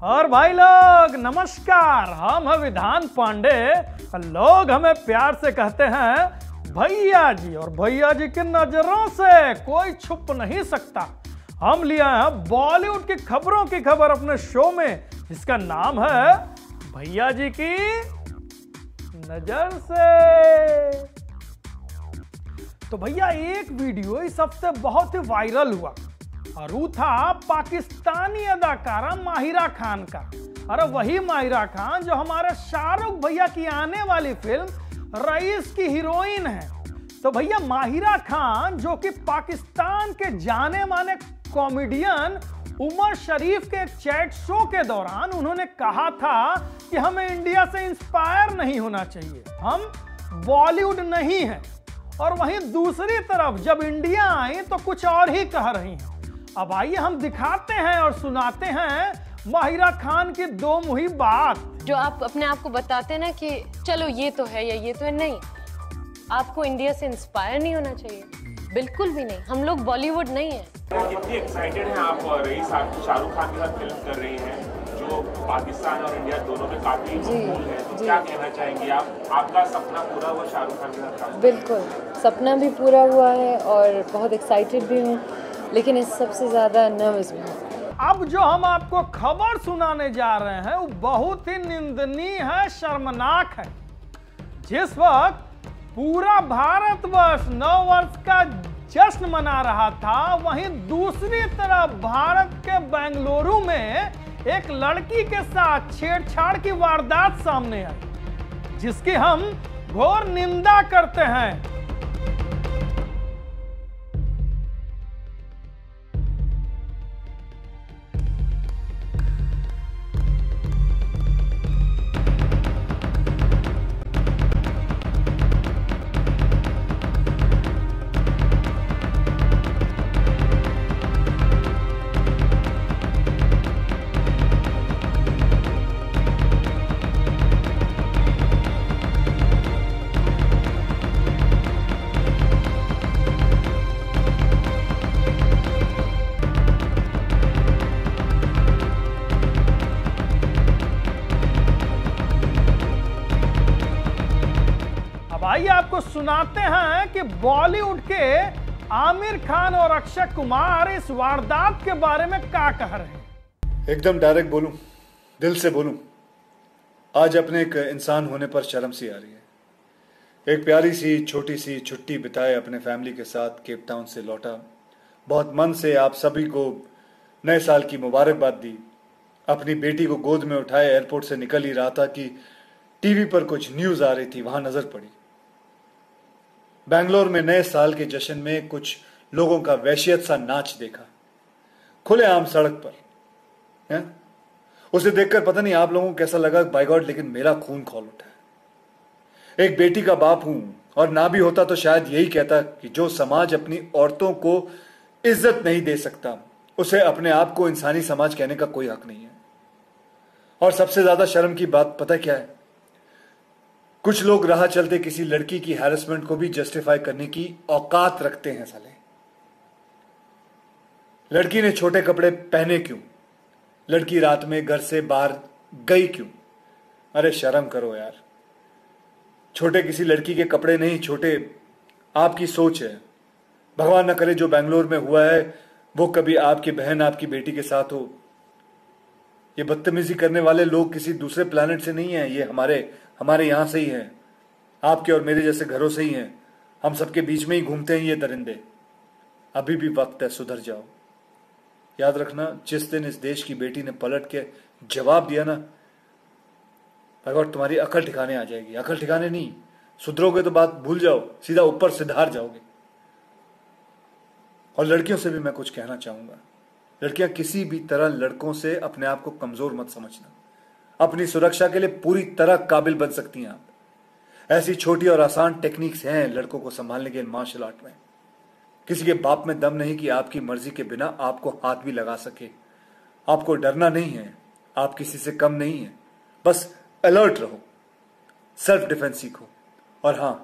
और भाई लोग नमस्कार, हम हैं विधान पांडे। लोग हमें प्यार से कहते हैं भैया जी, और भैया जी की नजरों से कोई छुप नहीं सकता। हम लिए हैं बॉलीवुड की खबरों की खबर अपने शो में, जिसका नाम है भैया जी की नजर से। तो भैया एक वीडियो इस हफ्ते बहुत ही वायरल हुआ और वो था पाकिस्तानी अदाकारा माहिरा खान का। अरे वही माहिरा खान जो हमारे शाहरुख भैया की आने वाली फिल्म रईस की हीरोइन है। तो भैया माहिरा खान जो कि पाकिस्तान के जाने माने कॉमेडियन उमर शरीफ के एक चैट शो के दौरान उन्होंने कहा था कि हमें इंडिया से इंस्पायर नहीं होना चाहिए, हम बॉलीवुड नहीं हैं। और वहीं दूसरी तरफ जब इंडिया आई तो कुछ और ही कह रही हैं। अब आइए हम दिखाते हैं और सुनाते हैं माहिरा खान की दो मुही बात। जो आप अपने आप को बताते हैं ना कि चलो ये तो है या ये तो है, नहीं, आपको इंडिया से इंस्पायर नहीं होना चाहिए, बिल्कुल भी नहीं। हम लोग बॉलीवुड नहीं है। कितनी एक्साइटेड हैं आप रईस शाहरुख खान के साथ फिल्म कर रही हैं जो पाकिस्तान और इंडिया दोनों में काफी कूल है, तो क्या कहना चाहेंगी आप? आपका सपना पूरा हुआ शाहरुख खान के साथ काम? बिल्कुल, सपना भी पूरा हुआ है और बहुत एक्साइटेड भी हूँ, लेकिन इस सबसे ज्यादा नर्वस भी हूँ। अब जो हम आपको खबर सुनाने जा रहे हैं वो बहुत ही निंदनीय है, शर्मनाक है। जिस वक्त पूरा भारतवर्ष नव वर्ष का जश्न मना रहा था, वहीं दूसरी तरफ भारत के बेंगलुरु में एक लड़की के साथ छेड़छाड़ की वारदात सामने आई, जिसकी हम घोर निंदा करते हैं। आइए आपको सुनाते हैं कि बॉलीवुड के आमिर खान और अक्षय कुमार इस वारदात के बारे में क्या कह रहे हैं। एकदम डायरेक्ट बोलूं, दिल से बोलूं, आज अपने एक इंसान होने पर शर्म सी आ रही है। एक प्यारी सी छोटी सी छुट्टी बिताए अपने फैमिली के साथ केप टाउन से लौटा, बहुत मन से आप सभी को नए साल की मुबारकबाद दी। अपनी बेटी को गोद में उठाए एयरपोर्ट से निकल ही रहा था कि टीवी पर कुछ न्यूज आ रही थी, वहां नजर पड़ी। बेंगलोर में नए साल के जश्न में कुछ लोगों का वहशियत सा नाच देखा, खुलेआम सड़क पर है? उसे देखकर पता नहीं आप लोगों को कैसा लगा, बाय गॉड, लेकिन मेरा खून खौल उठा। एक बेटी का बाप हूं, और ना भी होता तो शायद यही कहता कि जो समाज अपनी औरतों को इज्जत नहीं दे सकता, उसे अपने आप को इंसानी समाज कहने का कोई हक नहीं है। और सबसे ज्यादा शर्म की बात पता क्या है? कुछ लोग राह चलते किसी लड़की की हैरेसमेंट को भी जस्टिफाई करने की औकात रखते हैं। साले, लड़की ने छोटे कपड़े पहने क्यों? लड़की रात में घर से बाहर गई क्यों? अरे शर्म करो यार। छोटे किसी लड़की के कपड़े नहीं, छोटे आपकी सोच है। भगवान न करे जो बेंगलोर में हुआ है वो कभी आपकी बहन, आपकी बेटी के साथ हो। ये बदतमीजी करने वाले लोग किसी दूसरे प्लेनेट से नहीं है, ये हमारे यहां से ही हैं, आपके और मेरे जैसे घरों से ही हैं। हम सबके बीच में ही घूमते हैं ये दरिंदे। अभी भी वक्त है, सुधर जाओ। याद रखना, जिस दिन इस देश की बेटी ने पलट के जवाब दिया ना, भगवान तुम्हारी अकल ठिकाने आ जाएगी। अकल ठिकाने नहीं, सुधरोगे तो बात भूल जाओ, सीधा ऊपर सिधार जाओगे। और लड़कियों से भी मैं कुछ कहना चाहूंगा, लड़कियां किसी भी तरह लड़कों से अपने आप को कमजोर मत समझना। अपनी सुरक्षा के लिए पूरी तरह काबिल बन सकती हैं आप। ऐसी छोटी और आसान टेक्निक्स हैं लड़कों को संभालने के मार्शल आर्ट में। किसी के बाप में दम नहीं कि आपकी मर्जी के बिना आपको हाथ भी लगा सके। आपको डरना नहीं है, आप किसी से कम नहीं है, बस अलर्ट रहो, सेल्फ डिफेंस सीखो। और हां,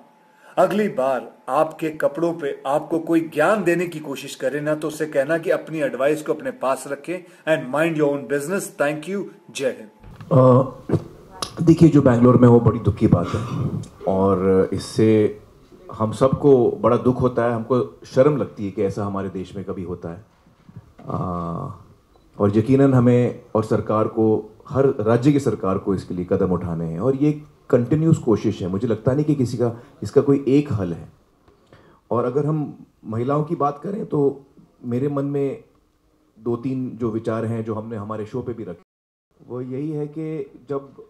अगली बार आपके कपड़ों पे आपको कोई ज्ञान देने की कोशिश करे ना तो उससे कहना कि अपनी एडवाइस को अपने पास रखें and mind your own business. Thank you, जय हिंद। देखिए, जो बैंगलोर में वो बड़ी दुख की बात है और इससे हम सबको बड़ा दुख होता है। हमको शर्म लगती है कि ऐसा हमारे देश में कभी होता है और यकीनन हमें और सरकार को, हर राज्य की सरकार को इसके लिए कदम उठाने हैं और ये कंटिन्यूस कोशिश है। मुझे लगता नहीं कि किसी का इसका कोई एक हल है। और अगर हम महिलाओं की बात करें तो मेरे मन में 2-3 जो विचार हैं जो हमने हमारे शो पे भी रखे, वो यही है कि जब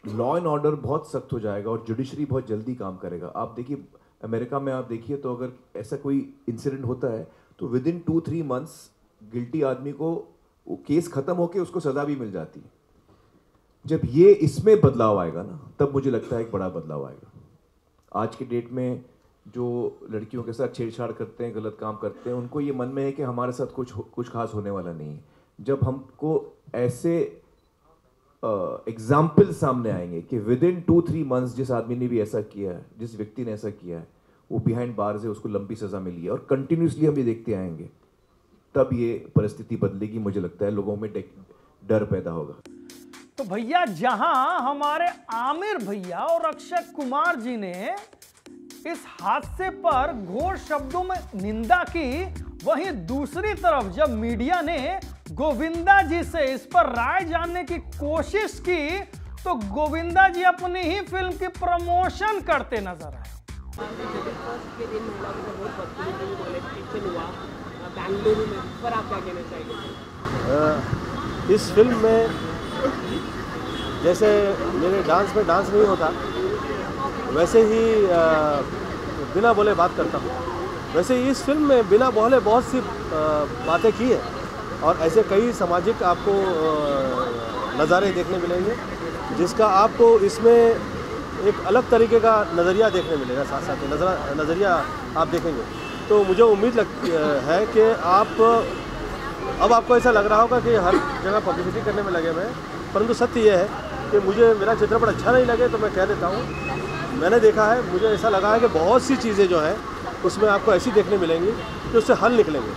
लॉ एंड ऑर्डर बहुत सख्त हो जाएगा और जुडिशरी बहुत जल्दी काम करेगा। आप देखिए अमेरिका में, आप देखिए तो अगर ऐसा कोई इंसिडेंट होता है तो विद इन 2-3 मंथ्स गिल्टी आदमी को केस खत्म होके उसको सजा भी मिल जाती है। जब ये इसमें बदलाव आएगा ना, तब मुझे लगता है एक बड़ा बदलाव आएगा। आज के डेट में जो लड़कियों के साथ छेड़छाड़ करते हैं, गलत काम करते हैं, उनको ये मन में है कि हमारे साथ कुछ खास होने वाला नहीं है। जब हमको ऐसे एग्जाम्पल सामने आएंगे कि विद इन 2-3 मंथ्स जिस आदमी ने भी ऐसा किया है, जिस व्यक्ति ने ऐसा किया है, वो बिहाइंड बार्स है, उसको लंबी सजा मिली है और कंटिन्यूसली हम ये देखते आएंगे, तब ये परिस्थिति बदलेगी। मुझे लगता है लोगों में डर पैदा होगा। तो भैया, जहां हमारे आमिर भैया और अक्षय कुमार जी ने इस हादसे पर घोर शब्दों में निंदा की, वहीं दूसरी तरफ जब मीडिया ने गोविंदा जी से इस पर राय जानने की कोशिश की तो गोविंदा जी अपनी ही फिल्म की प्रमोशन करते नजर आए। इस फिल्म में जैसे मेरे डांस में डांस नहीं होता, वैसे ही बिना बोले बात करता हूँ। वैसे इस फिल्म में बिना बोले बहुत सी बातें की है और ऐसे कई सामाजिक आपको नज़ारे देखने मिलेंगे जिसका आपको इसमें एक अलग तरीके का नज़रिया देखने मिलेगा। साथ साथ नज़रिया आप देखेंगे तो मुझे उम्मीद है कि अब आपको ऐसा लग रहा होगा कि हर जगह पब्लिसिटी करने में लगे हुए हैं, परंतु सत्य ये है कि मुझे मेरा चित्रपट अच्छा नहीं लगे तो मैं कह देता हूँ। मैंने देखा है, मुझे ऐसा लगा है कि बहुत सी चीज़ें जो हैं उसमें आपको ऐसी देखने मिलेंगी कि उससे हल निकलेंगे।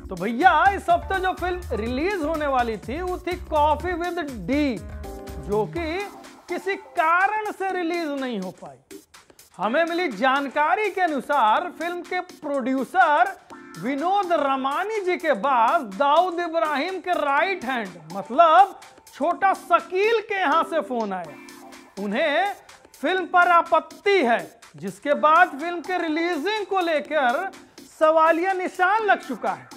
तो भैया, इस हफ्ते जो फिल्म रिलीज होने वाली थी वो थी कॉफी विद डी, जो कि किसी कारण से रिलीज नहीं हो पाई। हमें मिली जानकारी के अनुसार फिल्म के प्रोड्यूसर विनोद रमानी जी के बाद दाऊद इब्राहिम के राइट हैंड मतलब छोटा शकील के यहां से फोन आया। उन्हें फिल्म पर आपत्ति है, जिसके बाद फिल्म के रिलीजिंग को लेकर सवालिया निशान लग चुका है।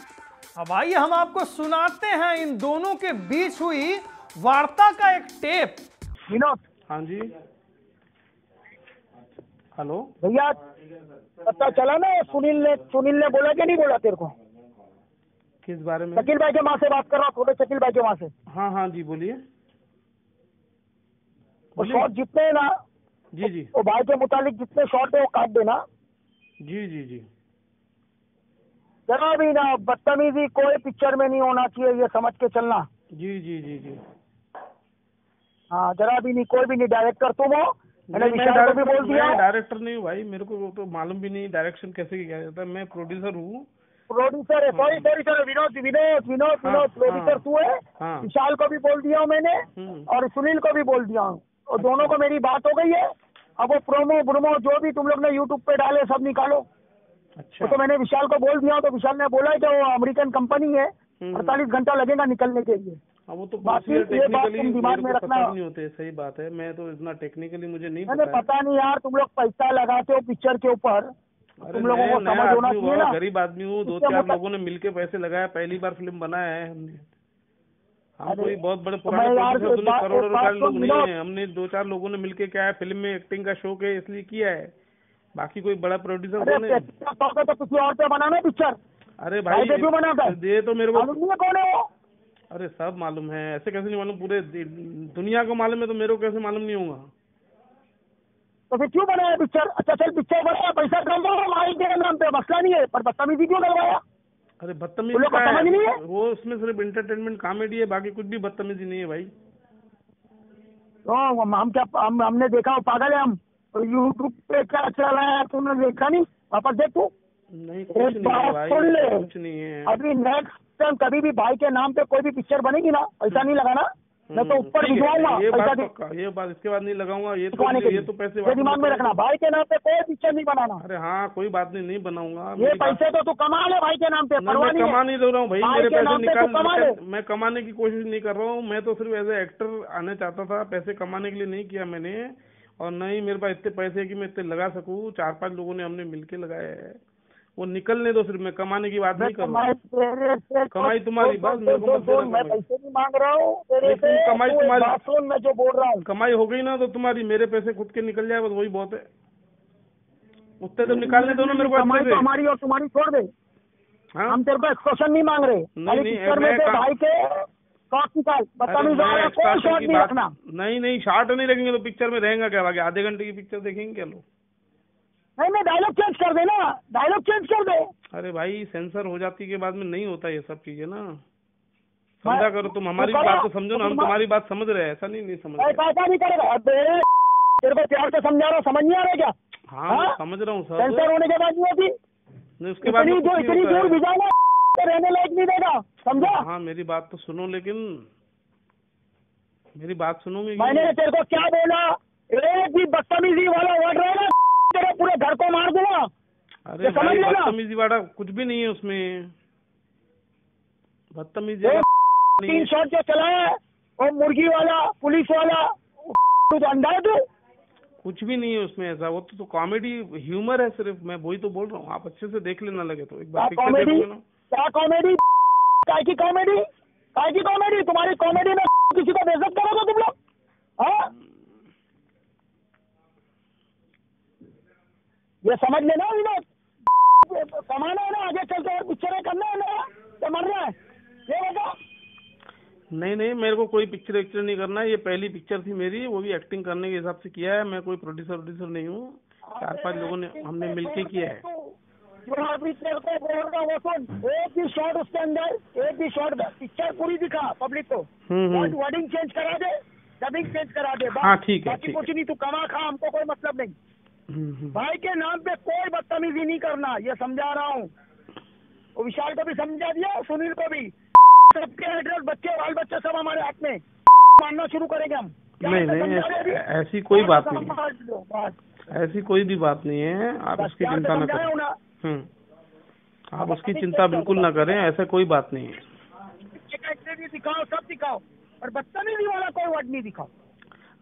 अब आइए हम आपको सुनाते हैं इन दोनों के बीच हुई वार्ता का एक टेप। विनोद। हाँ जी, हेलो भैया, पता चला ना सुनील ने बोला कि नहीं बोला तेरे को? किस बारे में? शकील भाई के माँ से बात कर रहा हूँ, थोड़े शकील भाई के माँ से। हाँ हाँ जी, बोलिए। वो शॉट जितने हैं ना, जी जी, वो भाई के मुतालिक जितने शॉट है वो काट देना। जी जी जी। जरा भी ना बदतमीजी कोई पिक्चर में नहीं होना चाहिए, ये समझ के चलना। जी जी जी जी। हाँ, जरा भी नहीं, कोई भी नहीं। डायरेक्टर तुम हो, मैंने विशाल को भी बोल दिया। मैं डायरेक्टर नहीं हूँ भाई, मेरे को तो मालूम भी नहीं डायरेक्शन कैसे किया जाता है। मैं प्रोड्यूसर हूँ। प्रोड्यूसर है, सॉरी विनोद, प्रोड्यूसर तू है। विशाल को भी बोल दिया हूँ मैंने और सुनील को भी बोल दिया हूँ, और दोनों को मेरी बात हो गई है। अब वो प्रोमो जो भी तुम लोग ने यूट्यूब पे डाले सब निकालो। अच्छा। तो मैंने विशाल को बोल दिया हूँ, तो विशाल ने बोला है कि वो अमेरिकन कंपनी है, 48 घंटा लगेगा निकलने के लिए। वो तो बाकी ये बात तुम दिमाग में रखना। नहीं होते, सही बात है। मैं तो इतना टेक्निकली मुझे नहीं पता नहीं यार, तुम लोग पैसा लगाते हो पिक्चर के ऊपर, तुम लोगों को समझ होना चाहिए ना। गरीब आदमी हूँ, 2-4 लोगों ने मिलके पैसे लगाया, पहली बार फिल्म बनाया है हमने। हम कोई बहुत बड़े पुराने करोड़ों रुपए लोग नहीं है। हमने 2-4 लोगों ने मिलके क्या है, फिल्म में एक्टिंग का शौक है इसलिए किया है, बाकी कोई बड़ा प्रोड्यूसर तो किसी और पे बनाना पिक्चर। अरे भाई ये तो मेरे को कौन है वो? अरे सब मालूम है, ऐसे कैसे नहीं मालूम? पूरे दुनिया को मालूम है, तो मेरे को कैसे मालूम नहीं होगा? तो फिर क्यों बनाया पिक्चर? अच्छा चल, पिक्चर बनाया, पैसा कमाओ, माइक के नाम पे मसला नहीं है, पर बदतमीजी क्यों करवाया? अरे बदतमीजी समझ नहीं है वो, उसमें सिर्फ एंटरटेनमेंट कॉमेडी है, बाकी कुछ भी बदतमीजी नहीं है भाई। तो हम क्या हमने देखा वो पागल है हम? तो यूट्यूब पे क्या चला है तूने देखा नहीं? वापस देख तू। नहीं कुछ नहीं है भाई, कुछ नहीं है। अभी नेक्स्ट टाइम कभी भी भाई के नाम पे कोई भी पिक्चर बनेगी ना, पैसा नहीं लगाना, मैं तो ऊपर भिजवाऊंगा। ये बात इसके बाद नहीं लगाऊंगा। ये तो पैसे दिमाग में रखना, भाई के नाम पे कोई पिक्चर नहीं बनाना। अरे हाँ कोई बात नहीं, नहीं बनाऊंगा। ये पैसे तो तू कमा ले भाई के नाम पे, मैं कमा नहीं दे रहा हूँ भाई, मेरे पैसे निकाल, मैं कमाने की कोशिश नहीं कर रहा हूँ। मैं तो सिर्फ एज ए एक्टर आना चाहता था, पैसे कमाने के लिए नहीं किया मैंने। और नहीं मेरे पास इतने पैसे कि मैं इतने लगा सकूँ। 4-5 लोगों ने हमने मिलके लगाए है, वो निकलने दो। सिर्फ मैं कमाने की बात नहीं कर रहा हूँ। कमाई तुम्हारी बात मेरे को मत देना। मैं पैसे नहीं मांग रहा हूँ तेरे से, कमाई तुम्हारी, मैं जो बोल रहा हूँ कमाई हो गई ना तो तुम्हारी, मेरे पैसे खुद के निकल जाए बस वही बहुत है। उतने तो निकालने दो ना मेरे को। कमाई तो हमारी और तुम्हारी छोड़ दे। हाँ? हम तेरे को एक्सप्रेशन नहीं मांग रहे। भाई के शॉर्ट निकाल, कोई शॉर्ट नहीं रखना। नहीं शॉर्ट नहीं रखेंगे तो पिक्चर में रहेगा क्या? आगे आधे घंटे की पिक्चर देखेंगे क्या लोग? नहीं डायलॉग चेंज कर दे ना, डायलॉग चेंज कर दे। अरे भाई सेंसर हो जाती के बाद में नहीं होता ये सब चीजें ना, समझा करो। तुम हमारी बात तो समझो ना, हम तुम्हारी बात समझ रहे हैं, ऐसा नहीं समझ रहे। ऐसा नहीं करेगा तेरे को प्यार से समझा रहा हूँ, समझ नहीं आ रहा क्या? हाँ समझ रहा हूँ सर। सेंसर होने के बाद नहीं होती, उसके बाद इतनी दूर भिजाना रहने लायक नहीं देगा, समझा? हाँ मेरी बात तो सुनो, लेकिन मेरी बात सुनोगे? मैंने तेरे को क्या बोला? एक भी बदतमीजी वाला वर्ड रहेगा तेरे पूरे घर को मार दूंगा। अरे भाई बदतमीजी वाला कुछ भी नहीं है उसमें, बदतमीजी 3 शॉट जो चला है और मुर्गी वाला, पुलिस वाला, तो अंडा है तू। कुछ भी नहीं है उसमें ऐसा, वो तो कॉमेडी ह्यूमर है सिर्फ, मैं वही तो बोल रहा हूँ। आप अच्छे से देख लेना लगे तो एक बार पिक्चर देख लेना। क्या कॉमेडी? काय की कॉमेडी? काय की कॉमेडी? तुम्हारी कॉमेडी में किसी को बेइज्जत करोगे तुम लोग? हाँ ये समझ लेना विनोद, कमाना है ना, आगे चलते हुए पिक्चरें करना है ना, तो मरना है, ये बता। नहीं मेरे को कोई पिक्चर नहीं करना है। ये पहली पिक्चर थी मेरी, वो भी एक्टिंग करने के हिसाब से किया है। मैं कोई प्रोड्यूसर नहीं हूँ, 4-5 लोगों ने हमने मिलके किया है। एक भी शॉट उसके अंदर, एक भी शॉट, पिक्चर पूरी दिखा पब्लिक को, वर्डिंग चेंज करा दे, डबिंग चेंज करा दे। हाँ ठीक है, बाकी कुछ नहीं, तू कमा खा, हमको कोई मतलब नहीं। भाई के नाम पे कोई बदतमीजी नहीं करना, ये समझा रहा हूँ। वो विशाल को भी समझा दिया, सुनील को भी। सबके एड्रेस, बच्चे, बाल बच्चे सब हमारे हाथ में, मानना शुरू करेंगे हम। नहीं ऐसी कोई बात नहीं, ऐसी कोई भी बात नहीं है। आप उसकी चिंता न करें। आप उसकी चिंता बिल्कुल ना करें, ऐसा कोई बात नहीं है। दिखाओ, सब दिखाओ, और बदतमीजी वाला कोई वर्ड नहीं दिखाओ।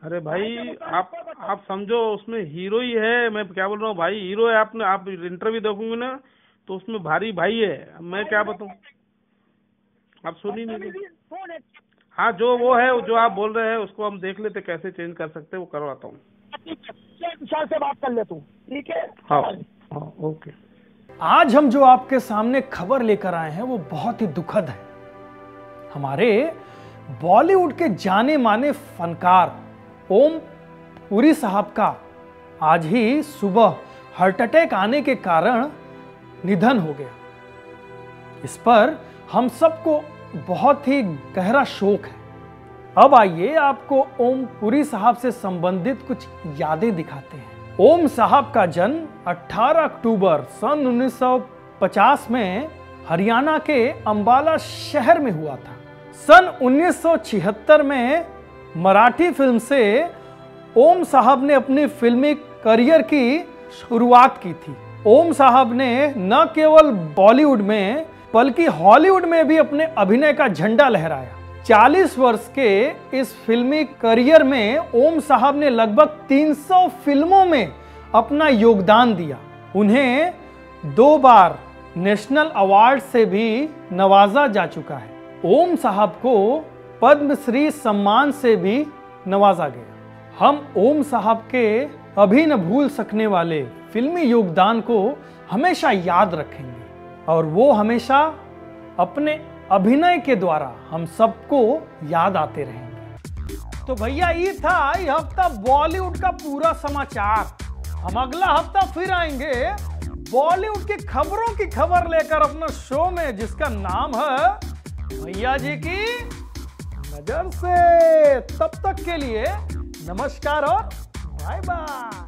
अरे भाई आप समझो, उसमें हीरो ही है। मैं क्या बोल रहा हूँ भाई, हीरो है। आप इंटरव्यू देखोगे ना तो उसमें भारी भाई है। मैं क्या बताऊँ, आप सुन ही नहीं। हाँ जो वो है, जो आप बोल रहे हैं उसको हम देख लेते, कैसे चेंज कर सकते हैं वो करवाता हूँ। विशाल से बात कर ले तू, ठीक है? हाँ ओके। आज हम जो आपके सामने खबर लेकर आए हैं वो बहुत ही दुखद है। हमारे बॉलीवुड के जाने माने फनकार ओम पुरी साहब का आज ही सुबह हार्ट अटैक आने के कारण निधन हो गया। इस पर हम सबको बहुत ही गहरा शोक है। अब आइए आपको ओम पुरी साहब से संबंधित कुछ यादें दिखाते हैं। ओम साहब का जन्म 18 अक्टूबर सन 1950 में हरियाणा के अंबाला शहर में हुआ था। सन 1976 में मराठी फिल्म से ओम साहब ने अपनी फिल्मी करियर की शुरुआत की थी। ओम साहब ने न केवल बॉलीवुड में बल्कि हॉलीवुड में भी अपने अभिनय का झंडा लहराया। 40 वर्ष के इस फिल्मी करियर में ओम साहब ने लगभग 300 फिल्मों में अपना योगदान दिया। उन्हें 2 बार नेशनल अवार्ड से भी नवाजा जा चुका है। ओम साहब को पद्मश्री सम्मान से भी नवाजा गया। हम ओम साहब के कभी न भूल सकने वाले फिल्मी योगदान को हमेशा याद रखेंगे और वो हमेशा अपने अभिनय के द्वारा हम सबको याद आते रहेंगे। तो भैया ये था ये हफ्ता बॉलीवुड का पूरा समाचार। हम अगला हफ्ता फिर आएंगे बॉलीवुड की खबरों की खबर लेकर अपने शो में, जिसका नाम है भैया जी की नजर से। तब तक के लिए नमस्कार और बाय बाय।